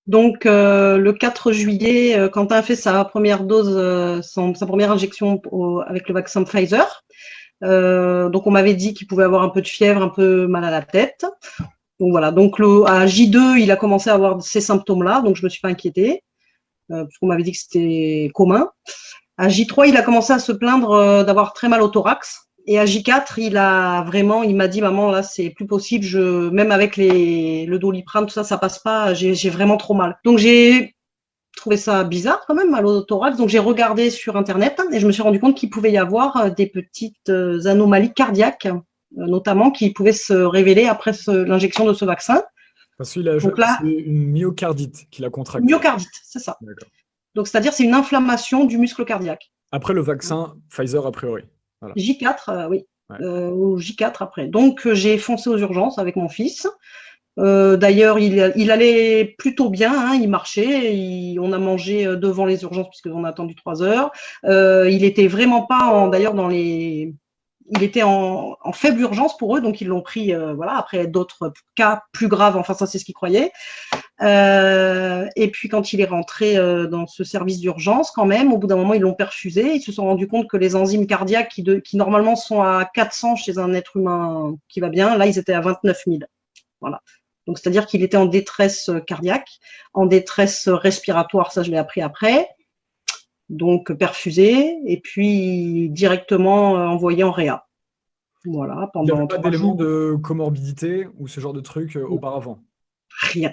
Donc, le 4 juillet, Quentin a fait sa première dose, sa première injection avec le vaccin Pfizer. Donc, on m'avait dit qu'il pouvait avoir un peu de fièvre, un peu mal à la tête. Donc voilà. Donc à J2, il a commencé à avoir ces symptômes-là, donc je me suis pas inquiétée, parce qu'on m'avait dit que c'était commun. À J3, il a commencé à se plaindre d'avoir très mal au thorax. Et à J4, il m'a dit, maman, là, c'est plus possible. Même avec le Doliprane, tout ça, ça passe pas. J'ai vraiment trop mal. Donc j'ai trouvé ça bizarre quand même, mal au thorax. Donc j'ai regardé sur Internet et je me suis rendu compte qu'il pouvait y avoir des petites anomalies cardiaques, notamment qui pouvaient se révéler après l'injection de ce vaccin. Parce qu'il a, Donc c'est là, une myocardite qu'il a contractée. myocardite, c'est ça. D'accord. Donc c'est-à-dire c'est une inflammation du muscle cardiaque. Après le vaccin Pfizer, a priori. Voilà. J4, oui. Ouais. Ou J4 après. Donc j'ai foncé aux urgences avec mon fils. D'ailleurs, il allait plutôt bien, hein, il marchait, on a mangé devant les urgences puisqu'on a attendu 3 heures. Il était vraiment pas d'ailleurs il était en faible urgence pour eux, donc ils l'ont pris, voilà, après d'autres cas plus graves, enfin ça c'est ce qu'ils croyaient. Et puis quand il est rentré dans ce service d'urgence, quand même, au bout d'un moment, ils l'ont perfusé. Ils se sont rendus compte que les enzymes cardiaques qui normalement sont à 400 chez un être humain qui va bien, là, ils étaient à 29 000. Voilà. Donc, c'est-à-dire qu'il était en détresse cardiaque, en détresse respiratoire, ça je l'ai appris après. Donc, perfusé, et puis directement envoyé en réa. Voilà, Il n'y avait pendant pas 3 d'éléments jours. de comorbidité ou ce genre de truc auparavant. Rien.